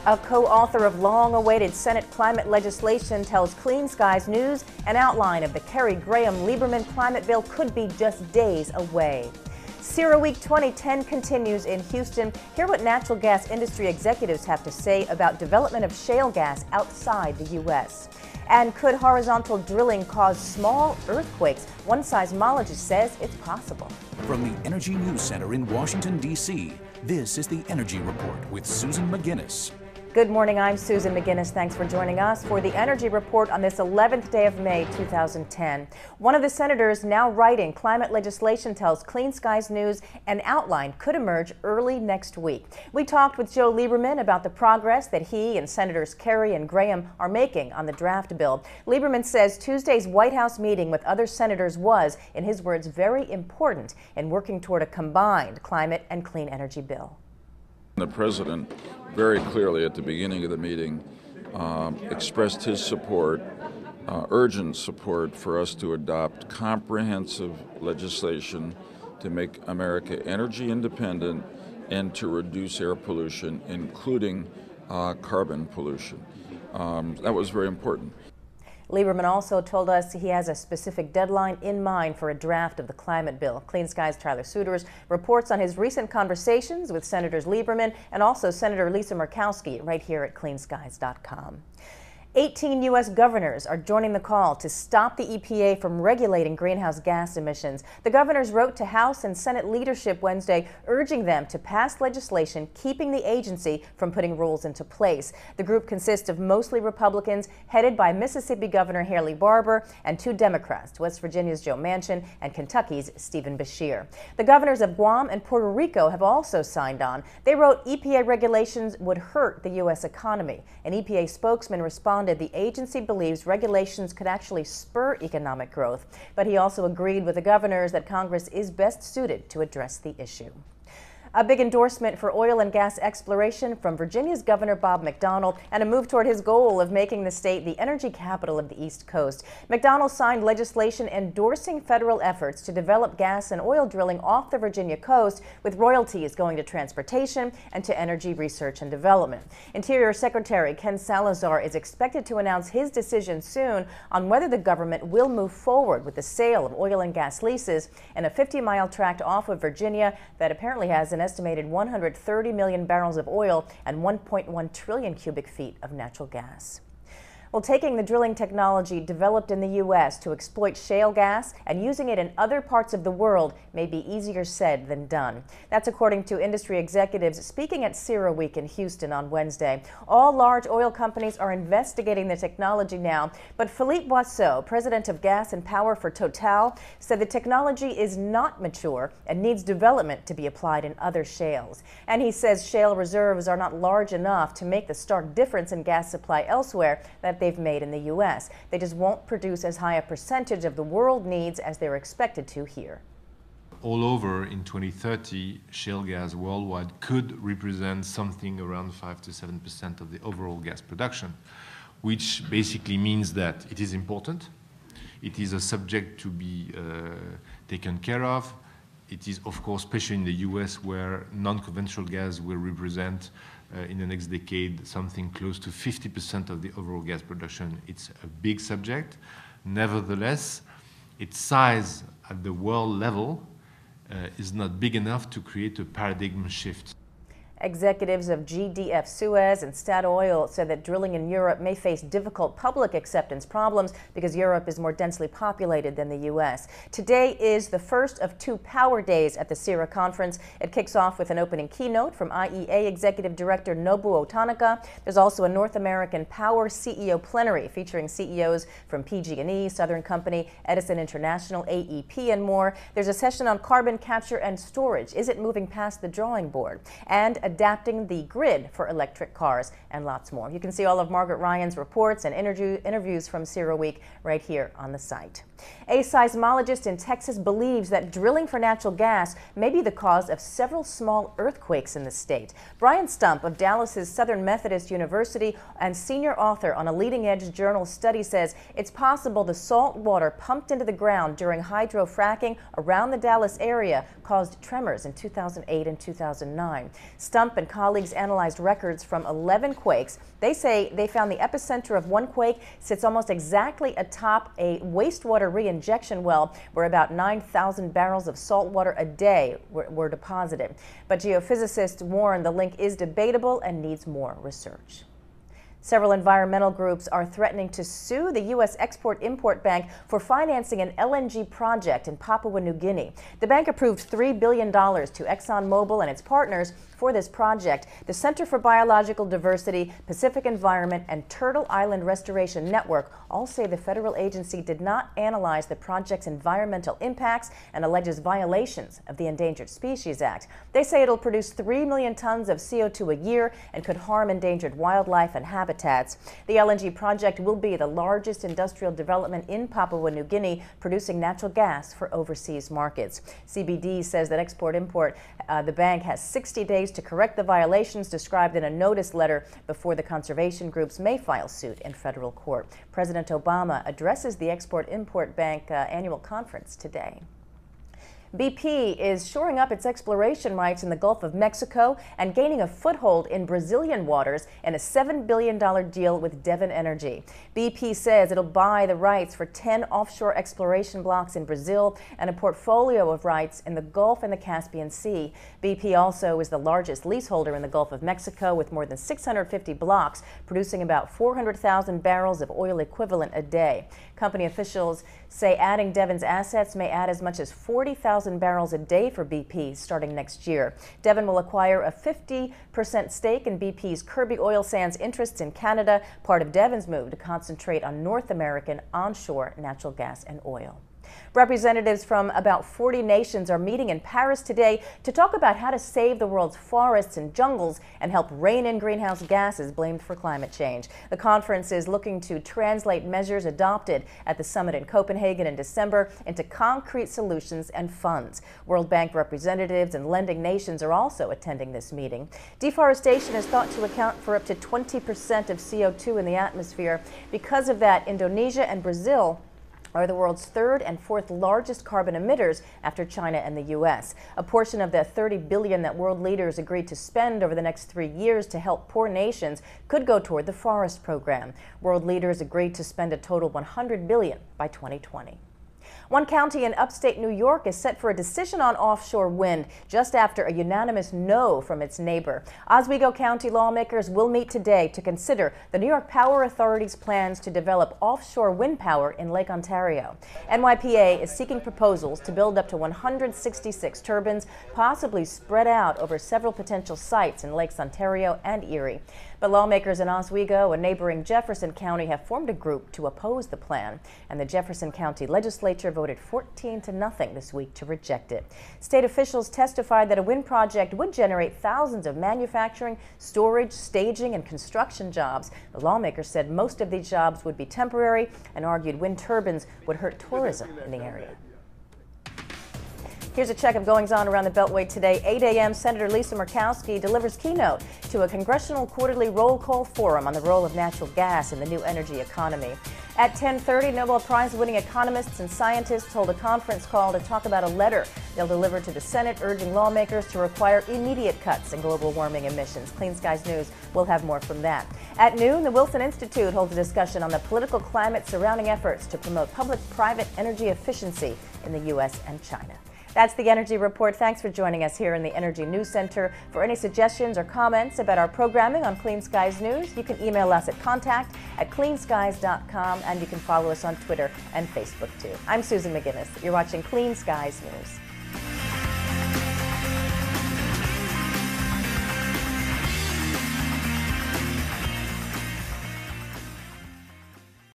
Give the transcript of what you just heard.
A co-author of long-awaited Senate climate legislation tells Clean Skies News an outline of the Kerry Graham-Lieberman climate bill could be just days away. CERAWEEK 2010 continues in Houston. Hear what natural gas industry executives have to say about development of shale gas outside the U.S. And could horizontal drilling cause small earthquakes? One seismologist says it's possible. From the Energy News Center in Washington, D.C., this is the Energy Report with Susan McGinnis. Good morning, I'm Susan McGinnis. Thanks for joining us for the Energy Report on this 11th day of May 2010. One of the senators now writing climate legislation tells Clean Skies News an outline could emerge early next week. We talked with Joe Lieberman about the progress that he and Senators Kerry and Graham are making on the draft bill. Lieberman says Tuesday's White House meeting with other senators was, in his words, very important in working toward a combined climate and clean energy bill. The President very clearly at the beginning of the meeting expressed his support, urgent support for us to adopt comprehensive legislation to make America energy independent and to reduce air pollution, including carbon pollution. That was very important. Lieberman also told us he has a specific deadline in mind for a draft of the climate bill. Clean Skies' Tyler Suiters reports on his recent conversations with Senators Lieberman and also Senator Lisa Murkowski right here at cleanskies.com. 18 U.S. governors are joining the call to stop the EPA from regulating greenhouse gas emissions. The governors wrote to House and Senate leadership Wednesday, urging them to pass legislation keeping the agency from putting rules into place. The group consists of mostly Republicans, headed by Mississippi Governor Haley Barbour, and two Democrats, West Virginia's Joe Manchin and Kentucky's Stephen Beshear. The governors of Guam and Puerto Rico have also signed on. They wrote EPA regulations would hurt the U.S. economy. An EPA spokesman responded the agency believes regulations could actually spur economic growth, but he also agreed with the governors that Congress is best suited to address the issue. A big endorsement for oil and gas exploration from Virginia's Governor Bob McDonnell and a move toward his goal of making the state the energy capital of the East Coast. McDonnell signed legislation endorsing federal efforts to develop gas and oil drilling off the Virginia coast, with royalties going to transportation and to energy research and development. Interior Secretary Ken Salazar is expected to announce his decision soon on whether the government will move forward with the sale of oil and gas leases in a 50-mile tract off of Virginia that apparently has an estimated 130 million barrels of oil and 1.1 trillion cubic feet of natural gas. Well, taking the drilling technology developed in the U.S. to exploit shale gas and using it in other parts of the world may be easier said than done. That's according to industry executives speaking at CERAWEEK in Houston on Wednesday. All large oil companies are investigating the technology now, but Philippe Boisseau, president of Gas and Power for Total, said the technology is not mature and needs development to be applied in other shales. And he says shale reserves are not large enough to make the stark difference in gas supply elsewhere that they've made in the U.S. They just won't produce as high a percentage of the world needs as they're expected to here. All over in 2030, shale gas worldwide could represent something around 5 to 7% of the overall gas production, which basically means that it is important. It is a subject to be taken care of. It is, of course, especially in the U.S., where non-conventional gas will represent in the next decade something close to 50% of the overall gas production. It's a big subject. Nevertheless, its size at the world level is not big enough to create a paradigm shift. Executives of GDF Suez and Statoil said that drilling in Europe may face difficult public acceptance problems because Europe is more densely populated than the U.S. Today is the first of two power days at the CERA conference. It kicks off with an opening keynote from IEA Executive Director Nobuo Tanaka. There's also a North American Power CEO plenary featuring CEOs from PG&E, Southern Company, Edison International, AEP, and more. There's a session on carbon capture and storage. Is it moving past the drawing board? And adapting the grid for electric cars, and lots more. You can see all of Margaret Ryan's reports and interviews from CERAWEEK right here on the site. A seismologist in Texas believes that drilling for natural gas may be the cause of several small earthquakes in the state. Brian Stump of Dallas's Southern Methodist University and senior author on a leading-edge journal study says it's possible the salt water pumped into the ground during hydrofracking around the Dallas area caused tremors in 2008 and 2009. Stump and colleagues analyzed records from 11 quakes. They say they found the epicenter of one quake sits almost exactly atop a wastewater reinjection well where about 9,000 barrels of salt water a day were deposited. But geophysicists warn the link is debatable and needs more research. Several environmental groups are threatening to sue the U.S. Export-Import Bank for financing an LNG project in Papua New Guinea. The bank approved $3 billion to ExxonMobil and its partners for this project. The Center for Biological Diversity, Pacific Environment, and Turtle Island Restoration Network all say the federal agency did not analyze the project's environmental impacts and alleges violations of the Endangered Species Act. They say it'll produce 3 million tons of CO2 a year and could harm endangered wildlife and habitats. The LNG project will be the largest industrial development in Papua New Guinea, producing natural gas for overseas markets. CBD says that Export-Import, the bank, has 60 days to correct the violations described in a notice letter before the conservation groups may file suit in federal court. President Obama addresses the Export-Import Bank annual conference today. BP is shoring up its exploration rights in the Gulf of Mexico and gaining a foothold in Brazilian waters in a $7 billion deal with Devon Energy. BP says it'll buy the rights for 10 offshore exploration blocks in Brazil and a portfolio of rights in the Gulf and the Caspian Sea. BP also is the largest leaseholder in the Gulf of Mexico with more than 650 blocks, producing about 400,000 barrels of oil equivalent a day. Company officials say adding Devon's assets may add as much as 40,000 barrels a day for BP starting next year. Devon will acquire a 50% stake in BP's Kirby Oil Sands interests in Canada, part of Devon's move to concentrate on North American onshore natural gas and oil. Representatives from about 40 nations are meeting in Paris today to talk about how to save the world's forests and jungles and help rein in greenhouse gases blamed for climate change. The conference is looking to translate measures adopted at the summit in Copenhagen in December into concrete solutions and funds. World Bank representatives and lending nations are also attending this meeting. Deforestation is thought to account for up to 20% of CO2 in the atmosphere. Because of that, Indonesia and Brazil are the world's third and fourth largest carbon emitters after China and the U.S. A portion of the $30 billion that world leaders agreed to spend over the next 3 years to help poor nations could go toward the forest program. World leaders agreed to spend a total $100 billion by 2020. One county in upstate New York is set for a decision on offshore wind just after a unanimous no from its neighbor. Oswego County lawmakers will meet today to consider the New York Power Authority's plans to develop offshore wind power in Lake Ontario. NYPA is seeking proposals to build up to 166 turbines, possibly spread out over several potential sites in Lakes Ontario and Erie. But lawmakers in Oswego and neighboring Jefferson County have formed a group to oppose the plan, and the Jefferson County legislature voted 14-0 this week to reject it. State officials testified that a wind project would generate thousands of manufacturing, storage, staging, and construction jobs. The lawmakers said most of these jobs would be temporary and argued wind turbines would hurt tourism in the area. Here's a check of goings-on around the Beltway today. 8 a.m., Senator Lisa Murkowski delivers keynote to a congressional quarterly roll call forum on the role of natural gas in the new energy economy. At 10:30, Nobel Prize-winning economists and scientists hold a conference call to talk about a letter they'll deliver to the Senate urging lawmakers to require immediate cuts in global warming emissions. Clean Skies News will have more from that. At noon, the Wilson Institute holds a discussion on the political climate surrounding efforts to promote public-private energy efficiency in the U.S. and China. That's the Energy Report. Thanks for joining us here in the Energy News Center. For any suggestions or comments about our programming on Clean Skies News, you can email us at contact@cleanskies.com, and you can follow us on Twitter and Facebook too. I'm Susan McGinnis. You're watching Clean Skies News.